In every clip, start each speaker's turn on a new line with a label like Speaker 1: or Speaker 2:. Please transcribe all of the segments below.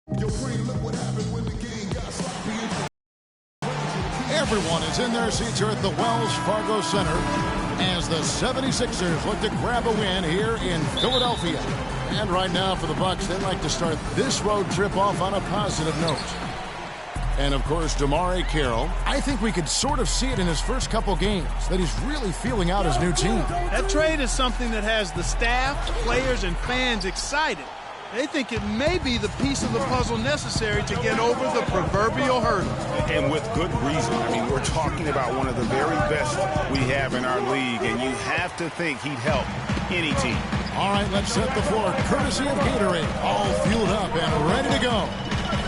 Speaker 1: Everyone is in their seats here at the Wells Fargo Center as the 76ers look to grab a win here in Philadelphia. And right now for the Bucks, they'd like to start this road trip off on a positive note. And, of course, DeMarre Carroll, I think we could sort of see it in his first couple games, that he's really feeling out his new team.
Speaker 2: That trade is something that has the staff, players, and fans excited. They think it may be the piece of the puzzle necessary to get over the proverbial hurdle.
Speaker 3: And with good reason. I mean, we're talking about one of the very best we have in our league, and you have to think he'd help any team.
Speaker 1: All right, let's set the floor. Courtesy of Gatorade, all fueled up and ready to go.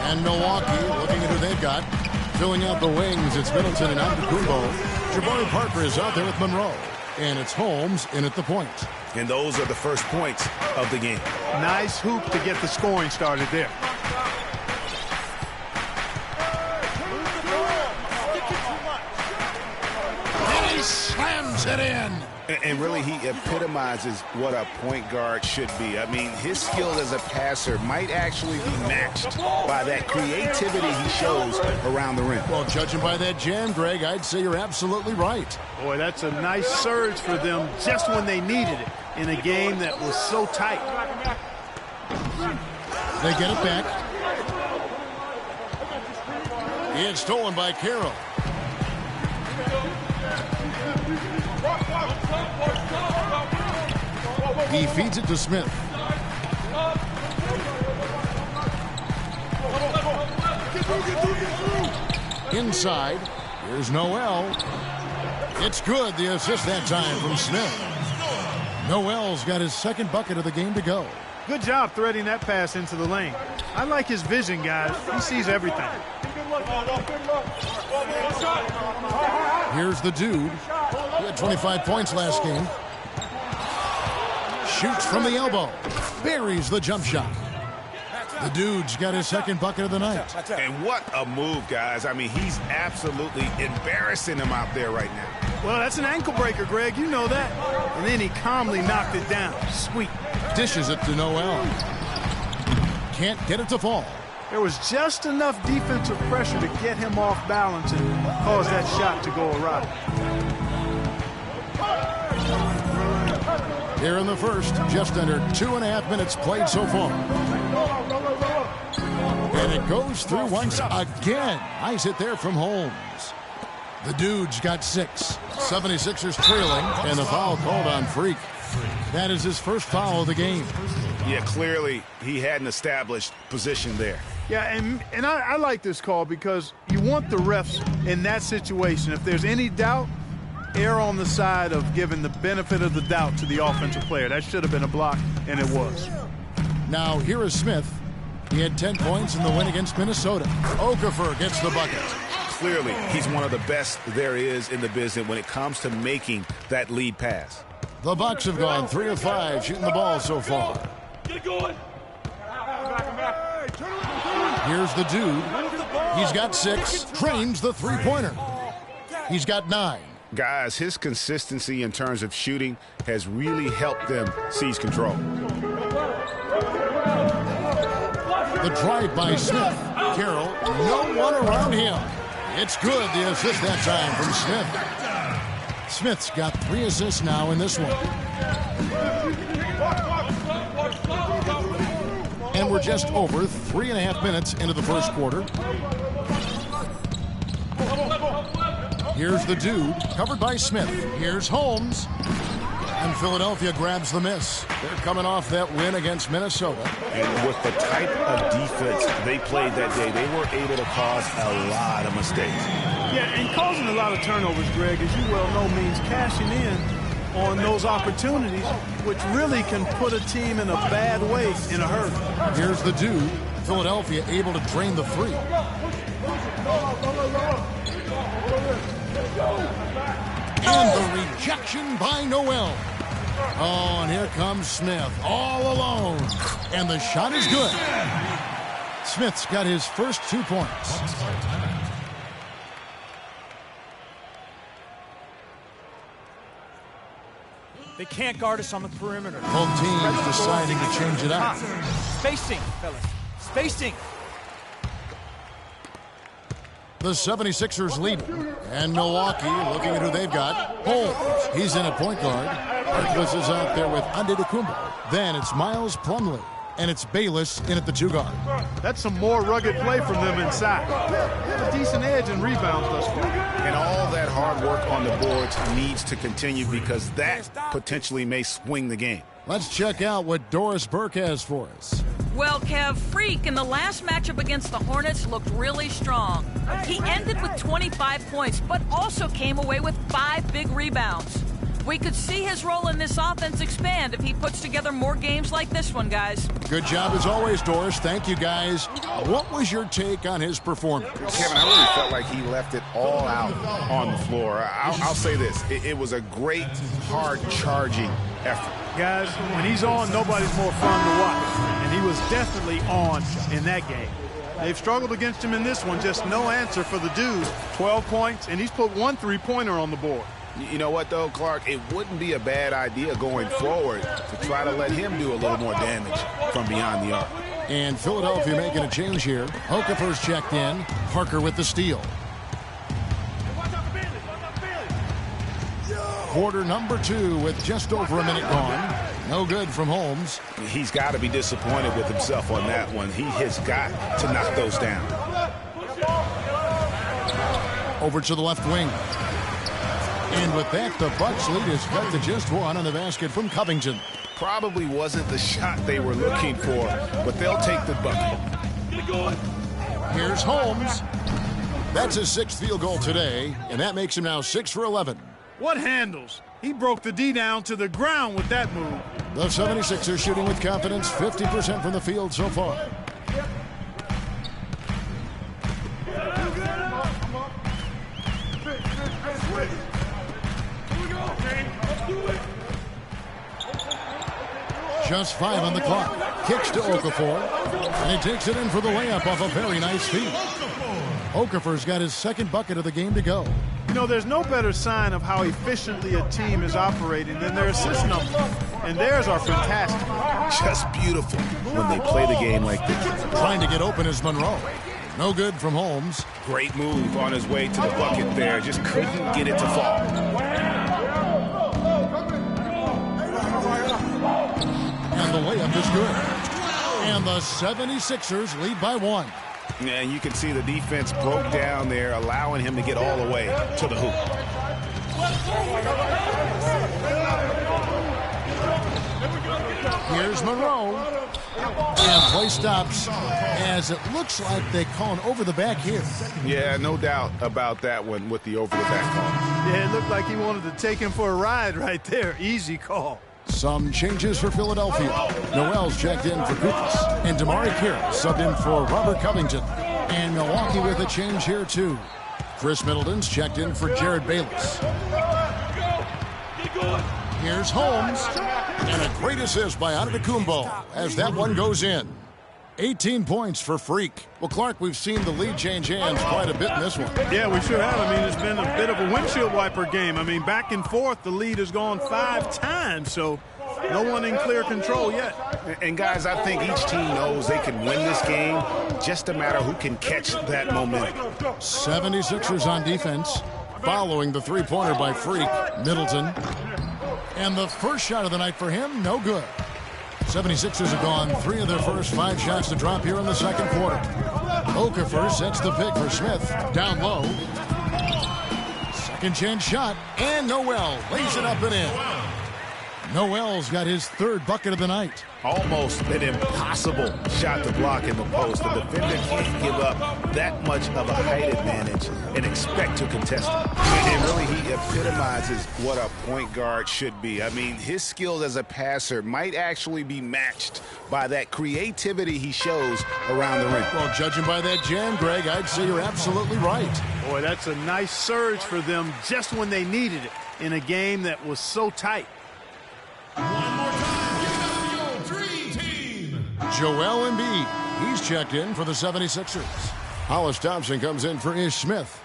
Speaker 1: And Milwaukee, looking at who they've got, filling out the wings. It's Middleton and Antetokounmpo. Jabari Parker is out there with Monroe. And it's Holmes in at the point.
Speaker 3: And those are the first points of the game.
Speaker 2: Nice hoop to get the scoring started there.
Speaker 1: And he slams it in.
Speaker 3: And really, he epitomizes what a point guard should be. I mean, his skill as a passer might actually be matched by that creativity he shows around the rim.
Speaker 1: Well, judging by that jam, Greg, I'd say you're absolutely right.
Speaker 2: Boy, that's a nice surge for them just when they needed it in a game that was so tight.
Speaker 1: They get it back. It's stolen by Carroll. He feeds it to Smith. Inside, here's Noel. It's good, the assist that time from Smith. Noel's got his second bucket of the game to go.
Speaker 2: Good job threading that pass into the lane. I like his vision, guys. He sees everything.
Speaker 1: Here's the dude. He had 25 points last game. Shoots from the elbow. Buries the jump shot. The dude's got his second bucket of the night.
Speaker 3: And what a move, guys. I mean, he's absolutely embarrassing him out there right now.
Speaker 2: Well, that's an ankle breaker, Greg. You know that. And then he calmly knocked it down. Sweet.
Speaker 1: Dishes it to Noel. Can't get it to fall.
Speaker 2: There was just enough defensive pressure to get him off balance and cause that shot to go awry.
Speaker 1: Here in the first, just under 2.5 minutes played so far. And it goes through once again. Nice hit there from Holmes. The dude's got 6. 76ers trailing, and the foul called on Freak. That is his first foul of the game.
Speaker 3: Yeah, clearly he had an established position there.
Speaker 2: Yeah, and I like this call because you want the refs in that situation. If there's any doubt, err on the side of giving the benefit of the doubt to the offensive player. That should have been a block, and it was.
Speaker 1: Now, here is Smith. He had 10 points in the win against Minnesota. Okafor gets the bucket.
Speaker 3: Clearly, he's one of the best there is in the business when it comes to making that lead pass.
Speaker 1: The Bucks have gone 3 of 5 shooting the ball so far.
Speaker 4: Get going.
Speaker 1: Here's the dude. He's got 6. Trains the three-pointer. He's got 9.
Speaker 3: Guys, his consistency in terms of shooting has really helped them seize control.
Speaker 1: The drive by Smith. Carroll, no one around him. It's good, the assist that time from Smith. Smith's got 3 assists now in this one. And we're just over 3.5 minutes into the first quarter. Here's the dude, covered by Smith. Here's Holmes. And Philadelphia grabs the miss. They're coming off that win against Minnesota.
Speaker 3: And with the type of defense they played that day, they were able to cause a lot of mistakes.
Speaker 2: Yeah, and causing a lot of turnovers, Greg, as you well know, means cashing in on those opportunities, which really can put a team in a bad way in a hurry.
Speaker 1: Here's the dude. Philadelphia able to drain the 3. And the rejection by Noel. Oh, and here comes Smith all alone. And the shot is good. Smith's got his first 2 points.
Speaker 4: They can't guard us on the perimeter.
Speaker 1: Both teams deciding to change it up.
Speaker 4: Spacing, fellas. Spacing.
Speaker 1: The 76ers lead. And Milwaukee looking at who they've got. Holmes, he's in at point guard. Harkless is out there with Antetokounmpo. Then it's Miles Plumlee. And it's Bayless in at the 2 guard.
Speaker 2: That's some more rugged play from them inside. They have a decent edge in rebounds thus far.
Speaker 3: And all that hard work on the boards needs to continue because that potentially may swing the game.
Speaker 1: Let's check out what Doris Burke has for us.
Speaker 5: Well, Kev, Freak in the last matchup against the Hornets looked really strong. He ended with 25 points, but also came away with 5 big rebounds. We could see his role in this offense expand if he puts together more games like this one, guys.
Speaker 1: Good job as always, Doris. Thank you, guys. What was your take on his performance?
Speaker 3: Kevin, I really felt like he left it all out on the floor. I'll say this. It was a great, hard charging effort.
Speaker 2: Guys, when he's on, nobody's more fun to watch. And he was definitely on in that game. They've struggled against him in this one. Just no answer for the dude. 12 points, and he's put 1 3-pointer on the board.
Speaker 3: You know what, though, Clark? It wouldn't be a bad idea going forward to try to let him do a little more damage from beyond the arc.
Speaker 1: And Philadelphia making a change here. Okafor's checked in. Parker with the steal. Quarter number 2 with just over a minute gone. No good from Holmes.
Speaker 3: He's got to be disappointed with himself on that one. He has got to knock those down.
Speaker 1: Over to the left wing. And with that, the Bucks lead is cut to just 1 on the basket from Covington.
Speaker 3: Probably wasn't the shot they were looking for, but they'll take the bucket.
Speaker 1: Here's Holmes. That's his 6th field goal today, and that makes him now 6 for 11.
Speaker 2: What handles? He broke the D down to the ground with that move.
Speaker 1: The 76ers shooting with confidence, 50% from the field so far. Just 5 on the clock. Kicks to Okafor. And he takes it in for the layup off a very nice feed. Okafor's got his 2nd bucket of the game to go.
Speaker 2: You know, there's no better sign of how efficiently a team is operating than their assist numbers. And theirs are fantastic.
Speaker 3: Just beautiful when they play the game like this.
Speaker 1: Trying to get open is Monroe. No good from Holmes.
Speaker 3: Great move on his way to the bucket there. Just couldn't get it to fall.
Speaker 1: And the layup is good. And the 76ers lead by 1.
Speaker 3: Yeah, and you can see the defense broke down there, allowing him to get all the way to the hoop.
Speaker 1: Here's Monroe. And play stops as it looks like they call an over-the-back here.
Speaker 3: Yeah, no doubt about that one with the over-the-back call.
Speaker 2: Yeah, it looked like he wanted to take him for a ride right there. Easy call.
Speaker 1: Some changes for Philadelphia. Noel's checked in for Kupas. And Damari Carroll subbed in for Robert Covington. And Milwaukee with a change here, too. Chris Middleton's checked in for Jared Bayless. Here's Holmes. And a great assist by Antetokounmpo as that one goes in. 18 points for Freak. Well, Clark, we've seen the lead change hands quite a bit in this one.
Speaker 2: Yeah, we sure have. I mean, it's been a bit of a windshield wiper game. I mean, back and forth, the lead has gone 5 times, so no one in clear control yet.
Speaker 3: And, guys, I think each team knows they can win this game, just a matter who can catch that momentum.
Speaker 1: 76ers on defense, following the three-pointer by Freak, Middleton. And the first shot of the night for him, no good. 76ers have gone 3 of their first 5 shots to drop here in the second quarter. Okafor sets the pick for Smith. Down low. Second chance shot. And Noel lays it up and in. Noel's got his 3rd bucket of the night.
Speaker 3: Almost an impossible shot to block in the post. The defender can't give up that much of a height advantage and expect to contest it. And really, he epitomizes what a point guard should be. I mean, his skills as a passer might actually be matched by that creativity he shows around the rim.
Speaker 1: Well, judging by that jam, Greg, I'd say you're absolutely right.
Speaker 2: Boy, that's a nice surge for them just when they needed it in a game that was so tight.
Speaker 6: One more time, give it up for your dream team.
Speaker 1: Joel Embiid, he's checked in for the 76ers. Hollis Thompson comes in for Ish Smith.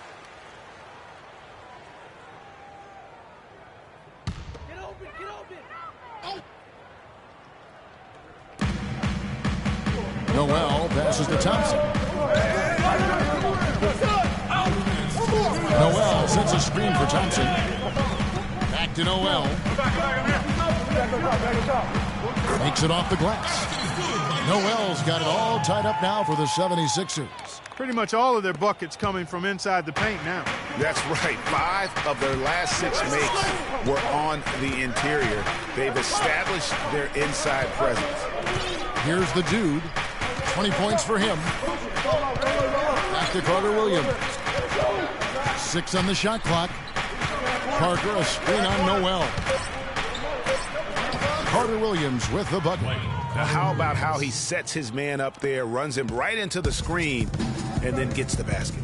Speaker 1: Noel passes to Thompson. sets a screen for Thompson. Back to Noel. Makes it off the glass. Noel's got it all tied up now for the 76ers.
Speaker 2: Pretty much all of their buckets coming from inside the paint now.
Speaker 3: That's right. 5 of their last 6 makes were on the interior. They've established their inside presence.
Speaker 1: Here's the dude. 20 points for him. Back to Carter Williams. 6 on the shot clock. Parker, a screen on Noel. Carter Williams with the bucket.
Speaker 3: Now, how about how he sets his man up there, runs him right into the screen, and then gets the basket.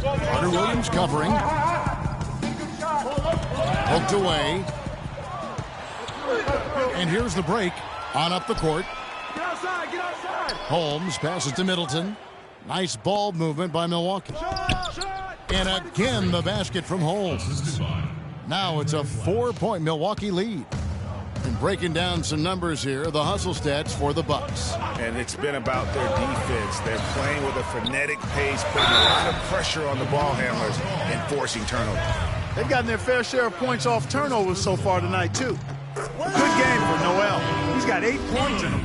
Speaker 1: Carter Williams covering. Poked away. And here's the break. On up the court. Holmes passes to Middleton. Nice ball movement by Milwaukee. And again, the basket from Holmes. Now it's a 4-point Milwaukee lead. And breaking down some numbers here, the hustle stats for the Bucks.
Speaker 3: And it's been about their defense. They're playing with a frenetic pace, putting a lot of pressure on the ball handlers and forcing turnovers.
Speaker 2: They've gotten their fair share of points off turnovers so far tonight, too. Good game for Noel. He's got 8 points in him.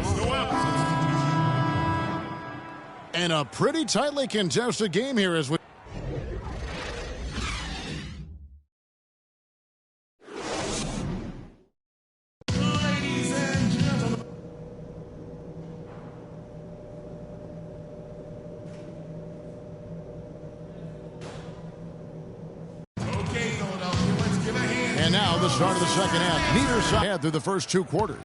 Speaker 1: And a pretty tightly contested game here as we... And now the start of the second half. Neither side through the first 2 quarters.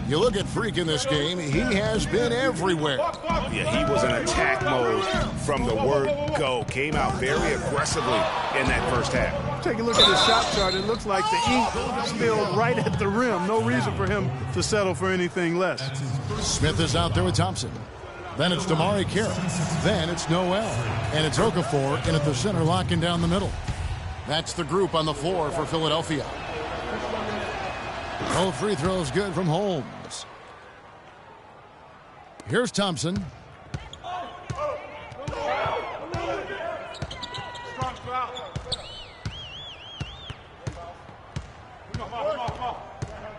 Speaker 1: You look at Freak in this game, he has been everywhere.
Speaker 3: Yeah, he was in attack mode from the word go. Came out very aggressively in that first half.
Speaker 2: Take a look at his shot chart. It looks like the ink spilled right at the rim. No reason for him to settle for anything less.
Speaker 1: Smith is out there with Thompson. Then it's Damari Carroll. Then it's Noel. And it's Okafor in at the center, locking down the middle. That's the group on the floor for Philadelphia. No free throws good from Holmes. Here's Thompson.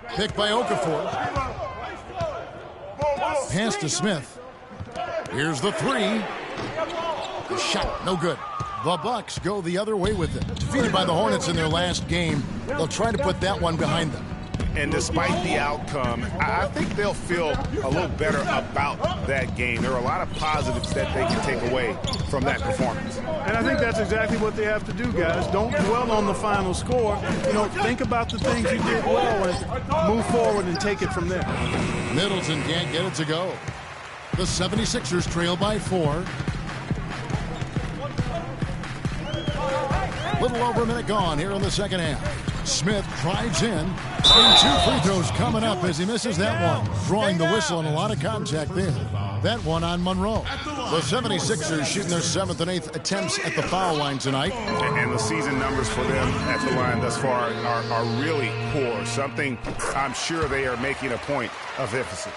Speaker 1: Picked by Okafor. Pass to Smith. Here's the 3. The shot, no good. The Bucks go the other way with it. Defeated by the Hornets in their last game, they'll try to put that one behind them.
Speaker 3: And despite the outcome, I think they'll feel a little better about that game. There are a lot of positives that they can take away from that performance.
Speaker 2: And I think that's exactly what they have to do, guys. Don't dwell on the final score. You know, think about the things you did well and move forward and take it from there.
Speaker 1: Middleton can't get it to go. The 76ers trail by 4. Little over a minute gone here in the second half. Smith drives in. And 2 free throws coming up as he misses that one. Drawing the whistle and a lot of contact there. That one on Monroe. The 76ers shooting their 7th and 8th attempts at the foul line tonight.
Speaker 3: And the season numbers for them at the line thus far are really poor. Something I'm sure they are making a point of emphasis.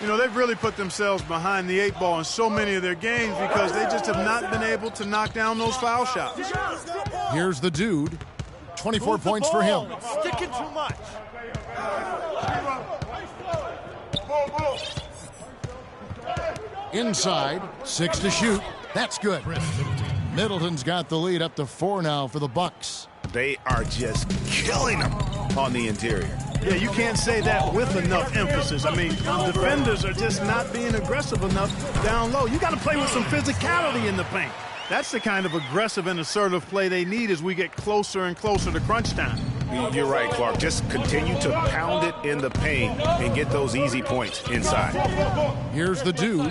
Speaker 2: You know, they've really put themselves behind the 8 ball in so many of their games because they just have not been able to knock down those foul shots.
Speaker 1: Here's the dude. 24 points for him.
Speaker 4: Sticking too much.
Speaker 1: Inside, 6 to shoot. That's good. Middleton's got the lead up to 4 now for the Bucks.
Speaker 3: They are just killing them on the interior.
Speaker 2: Yeah, you can't say that with enough emphasis. I mean, defenders are just not being aggressive enough down low. You got to play with some physicality in the paint. That's the kind of aggressive and assertive play they need as we get closer and closer to crunch time.
Speaker 3: You're right, Clark. Just continue to pound it in the paint and get those easy points inside.
Speaker 1: Here's the dude.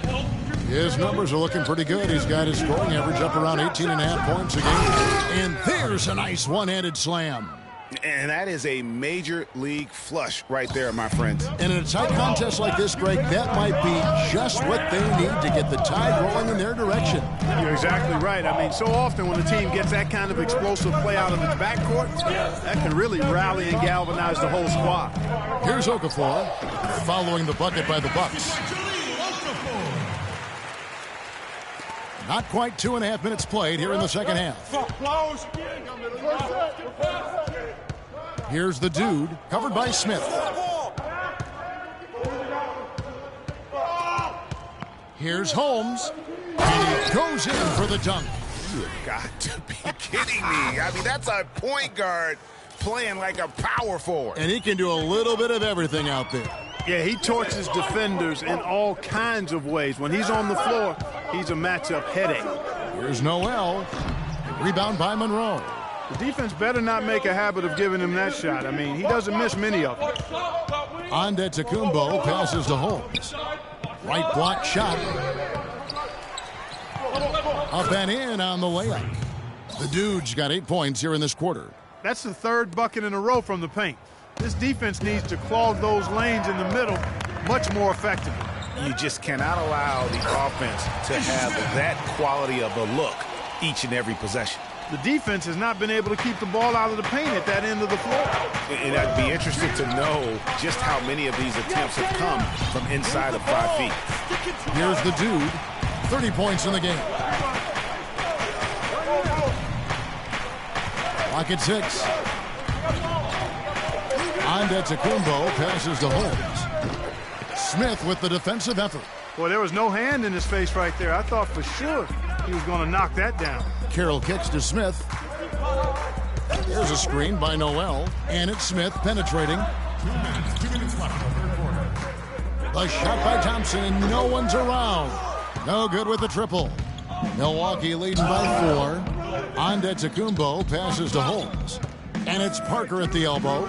Speaker 1: His numbers are looking pretty good. He's got his scoring average up around 18.5 points a game. And there's a nice one-handed slam.
Speaker 3: And that is a major league flush right there, my friends.
Speaker 1: And in a tight contest like this, Greg, that might be just what they need to get the tide rolling in their direction.
Speaker 2: You're exactly right. I mean, so often when a team gets that kind of explosive play out of its backcourt, that can really rally and galvanize the whole squad.
Speaker 1: Here's Okafor following the bucket by the Bucks. Not quite 2.5 minutes played here in the second half. Here's the dude, covered by Smith. Here's Holmes, and he goes in for the dunk.
Speaker 3: You've got to be kidding me. I mean, that's a point guard playing like a power forward.
Speaker 1: And he can do a little bit of everything out there.
Speaker 2: Yeah, he torches defenders in all kinds of ways. When he's on the floor, he's a matchup headache.
Speaker 1: Here's Noel. Rebound by Monroe.
Speaker 2: The defense better not make a habit of giving him that shot. I mean, he doesn't miss many of them.
Speaker 1: Antetokounmpo passes to Holmes. Right block shot. Up and in on the layup. The dude's got 8 points here in this quarter.
Speaker 2: That's the third bucket in a row from the paint. This defense needs to clog those lanes in the middle much more effectively.
Speaker 3: You just cannot allow the offense to have that quality of a look each and every possession.
Speaker 2: The defense has not been able to keep the ball out of the paint at that end of the floor.
Speaker 3: And I'd be interested to know just how many of these attempts have come from inside of 5 feet.
Speaker 1: Here's the dude, 30 points in the game. Lock at 6. Antetokounmpo passes to Holmes. Smith with the defensive effort.
Speaker 2: Boy, there was no hand in his face right there. I thought for sure he was going to knock that down.
Speaker 1: Carroll kicks to Smith. There's a screen by Noel, and it's Smith penetrating.
Speaker 6: 2 minutes left in the third quarter.
Speaker 1: The shot by Thompson, and no one's around. No good with the triple. Milwaukee leading by 4. Antetokounmpo passes to Holmes. And it's Parker at the elbow.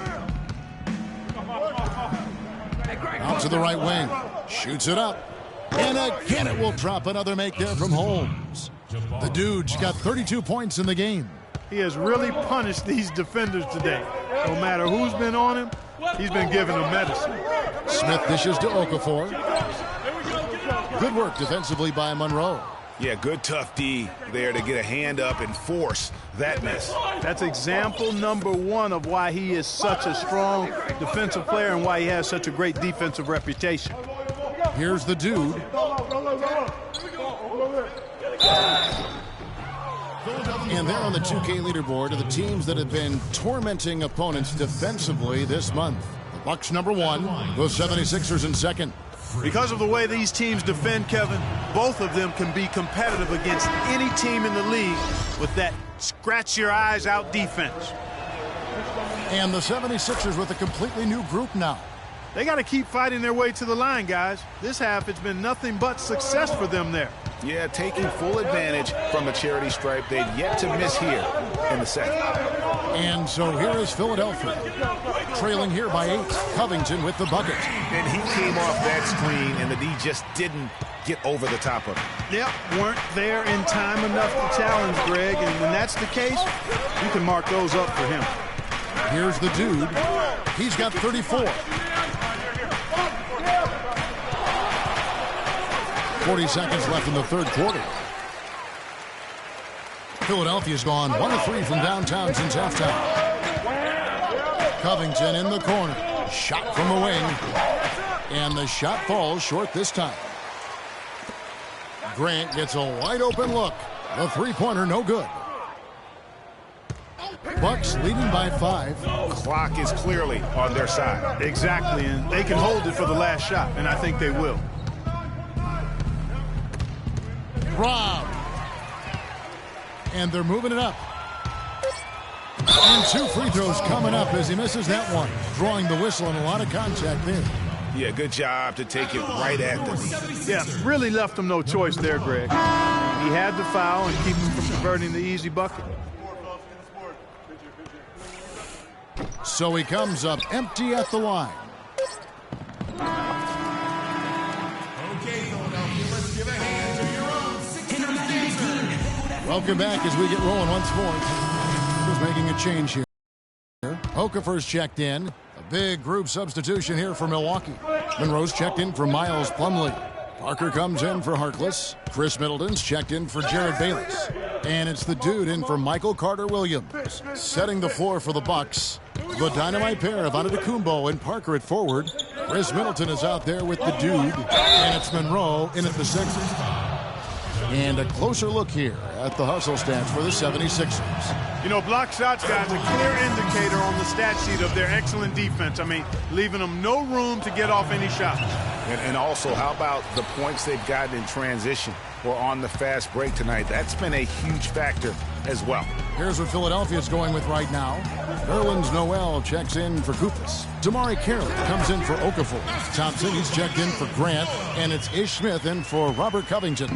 Speaker 1: Out to the right wing. Shoots it up. And again it will drop. Another make there from Holmes. The dude's got 32 points in the game.
Speaker 2: He has really punished these defenders today. No matter who's been on him, he's been giving them medicine.
Speaker 1: Smith dishes to Okafor. Good work defensively by Monroe.
Speaker 3: Yeah, good tough D there to get a hand up and force that miss.
Speaker 2: That's example number 1 of why he is such a strong defensive player and why he has such a great defensive reputation.
Speaker 1: Here's the dude. And they're on the 2K leaderboard of the teams that have been tormenting opponents defensively this month. The Bucks number 1, the 76ers in second.
Speaker 2: Because of the way these teams defend, Kevin, both of them can be competitive against any team in the league with that scratch-your-eyes-out defense.
Speaker 1: And the 76ers with a completely new group now.
Speaker 2: They got to keep fighting their way to the line, guys. This half, it's been nothing but success for them there.
Speaker 3: Yeah, taking full advantage from a charity stripe. They've yet to miss here in the second.
Speaker 1: And so here is Philadelphia, trailing here by 8. Covington with the bucket.
Speaker 3: And he came off that screen, and the D just didn't get over the top of it.
Speaker 2: Yep, weren't there in time enough to challenge Greg, and when that's the case, you can mark those up for him.
Speaker 1: Here's the dude. He's got 34. 40 seconds left in the third quarter. Philadelphia's gone 1 of 3 from downtown since halftime. Covington in the corner. Shot from the wing. And the shot falls short this time. Grant gets a wide open look. The three-pointer no good. Bucks leading by 5.
Speaker 3: Clock is clearly on their side.
Speaker 2: Exactly, and they can hold it for the last shot, and I think they will.
Speaker 1: Rob. And they're moving it up. And 2 free throws coming up as he misses that one. Drawing the whistle and a lot of contact there.
Speaker 3: Yeah, good job to take it right at the knee.
Speaker 2: Yeah, really left him no choice there, Greg. He had to foul and keep him from converting the easy bucket.
Speaker 1: So he comes up empty at the line. Welcome back as we get rolling once more. Just making a change here. Okafor's checked in. A big group substitution here for Milwaukee. Monroe's checked in for Miles Plumlee. Parker comes in for Harkless. Chris Middleton's checked in for Jared Bayless. And it's the dude in for Michael Carter-Williams. Setting the floor for the Bucks. The dynamite pair of Antetokounmpo and Parker at forward. Chris Middleton is out there with the dude. And it's Monroe in at the Sixers. And a closer look here at the hustle stats for the 76ers.
Speaker 2: You know, block shots, guys, a clear indicator on the stat sheet of their excellent defense. I mean, leaving them no room to get off any shot.
Speaker 3: And also, how about the points they've gotten in transition or on the fast break tonight? That's been a huge factor as well.
Speaker 1: Here's what Philadelphia's going with right now. Nerlens Noel checks in for Kupis. Damari Carroll comes in for Okafor. Thompson, he's checked in for Grant. And it's Ish Smith in for Robert Covington.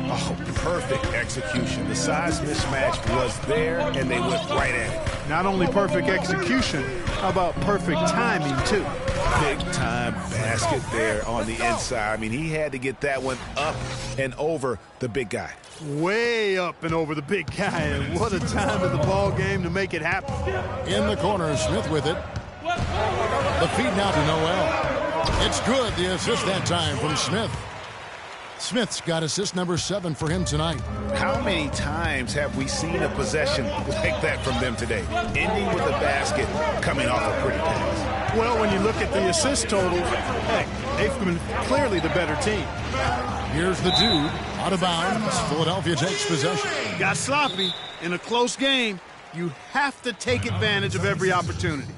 Speaker 3: Oh, perfect execution. The size mismatch was there, and they went right at it.
Speaker 2: Not only perfect execution, how about perfect timing, too?
Speaker 3: Big-time basket there on the inside. I mean, he had to get that one up and over the big guy.
Speaker 2: Way up and over the big guy, and what a time in the ball game to make it happen.
Speaker 1: In the corner, Smith with it. The feed now to Noel. It's good, the assist that time from Smith. Smith's got assist number 7 for him tonight.
Speaker 3: How many times have we seen a possession like that from them today? Ending with a basket, coming off a pretty pass.
Speaker 2: Well, when you look at the assist totals, heck, they've been clearly the better team.
Speaker 1: Here's the dude, out of bounds. Philadelphia takes possession.
Speaker 2: Got sloppy. In a close game, you have to take advantage of every opportunity.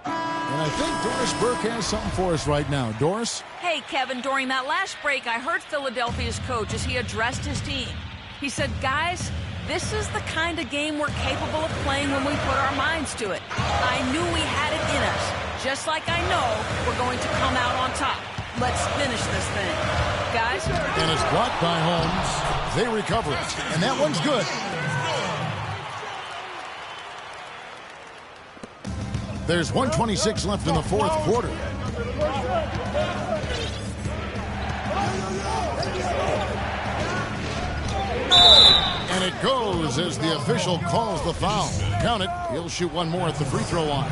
Speaker 1: And I think Doris Burke has something for us right now. Doris?
Speaker 5: Hey, Kevin, during that last break, I heard Philadelphia's coach as he addressed his team. He said, guys, this is the kind of game we're capable of playing when we put our minds to it. I knew we had it in us, just like I know we're going to come out on top. Let's finish this thing. Guys?
Speaker 1: And it's blocked by Holmes. They recover it, and that one's good. There's 1:26 left in the fourth quarter. And it goes as the official calls the foul. Count it. He'll shoot one more at the free throw line.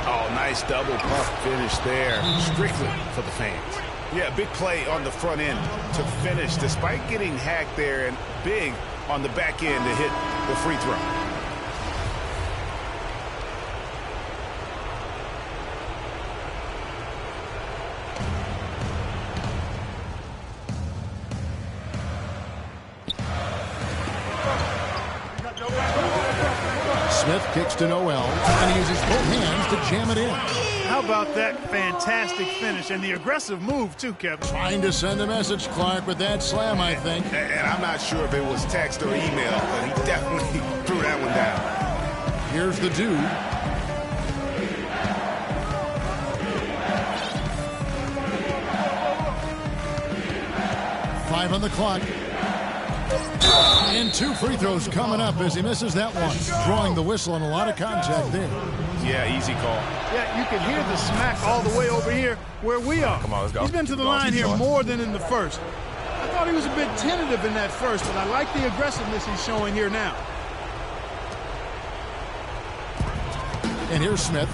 Speaker 3: Oh, nice double pump finish there. Strictly for the fans. Yeah, big play on the front end to finish, despite getting hacked there, and big on the back end to hit the free throw.
Speaker 1: Smith kicks to Noel, and he uses both hands to jam it in.
Speaker 2: How about that fantastic finish and the aggressive move, too, Kevin?
Speaker 1: Trying to send a message, Clark, with that slam, I think.
Speaker 3: And I'm not sure if it was text or email, but he definitely threw that one down.
Speaker 1: Here's the dude. Five on the clock. And 2 free throws coming up as he misses that one. Drawing the whistle and a lot of contact there.
Speaker 3: Yeah, easy call.
Speaker 2: Yeah, you can hear the smack all the way over here where we are.
Speaker 7: Come on, let's go.
Speaker 2: He's been to the line here more than in the first. I thought he was a bit tentative in that first, but I like the aggressiveness he's showing here now.
Speaker 1: And here's Smith.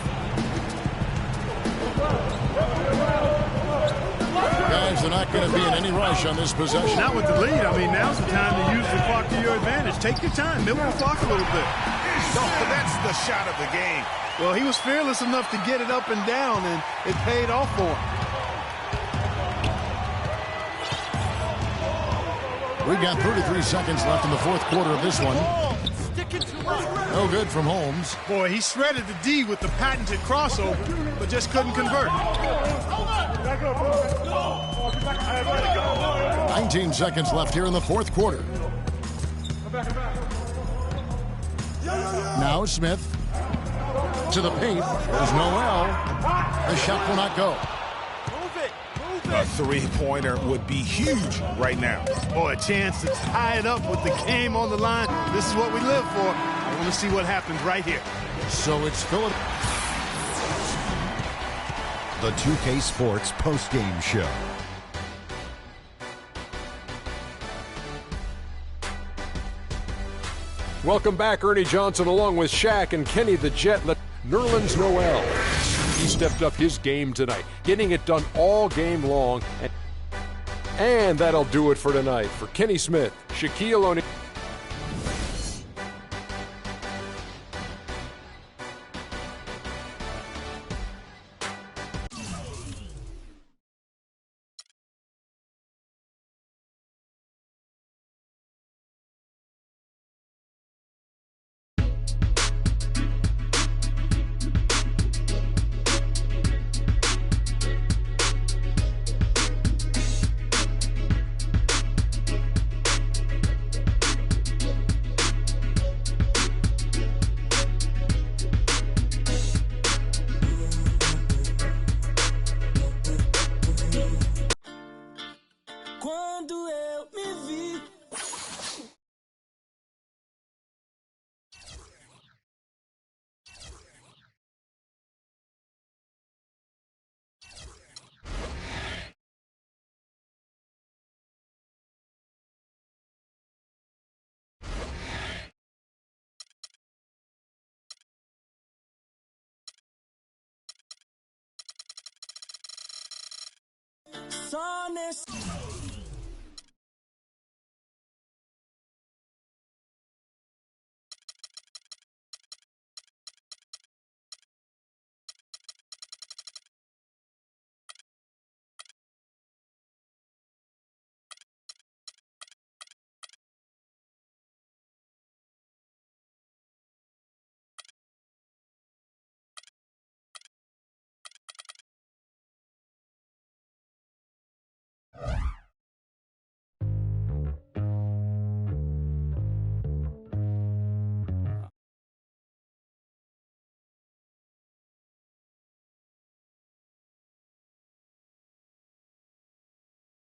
Speaker 1: Guys, they're not going to be in any rush on this possession.
Speaker 2: Not with the lead. I mean, now's the time to use the clock to your advantage. Take your time. Milk the clock a little bit.
Speaker 3: No, that's the shot of the game.
Speaker 2: Well, he was fearless enough to get it up and down, and it paid off for him.
Speaker 1: We've got 33 seconds left in the fourth quarter of this one. No good from Holmes.
Speaker 2: Boy, he shredded the D with the patented crossover, but just couldn't convert.
Speaker 1: 19 seconds left here in the fourth quarter. Now Smith to the paint. There's Noel. The shot will not go.
Speaker 3: A three-pointer would be huge right now.
Speaker 2: Boy, a chance to tie it up with the game on the line. This is what we live for. I want to see what happens right here.
Speaker 1: So it's Philadelphia.
Speaker 8: The 2K Sports postgame show.
Speaker 9: Welcome back, Ernie Johnson, along with Shaq and Kenny the Jet. Nerlens Noel. He stepped up his game tonight, getting it done all game long. And that'll do it for tonight. For Kenny Smith, Shaquille O'Neal.
Speaker 7: honest.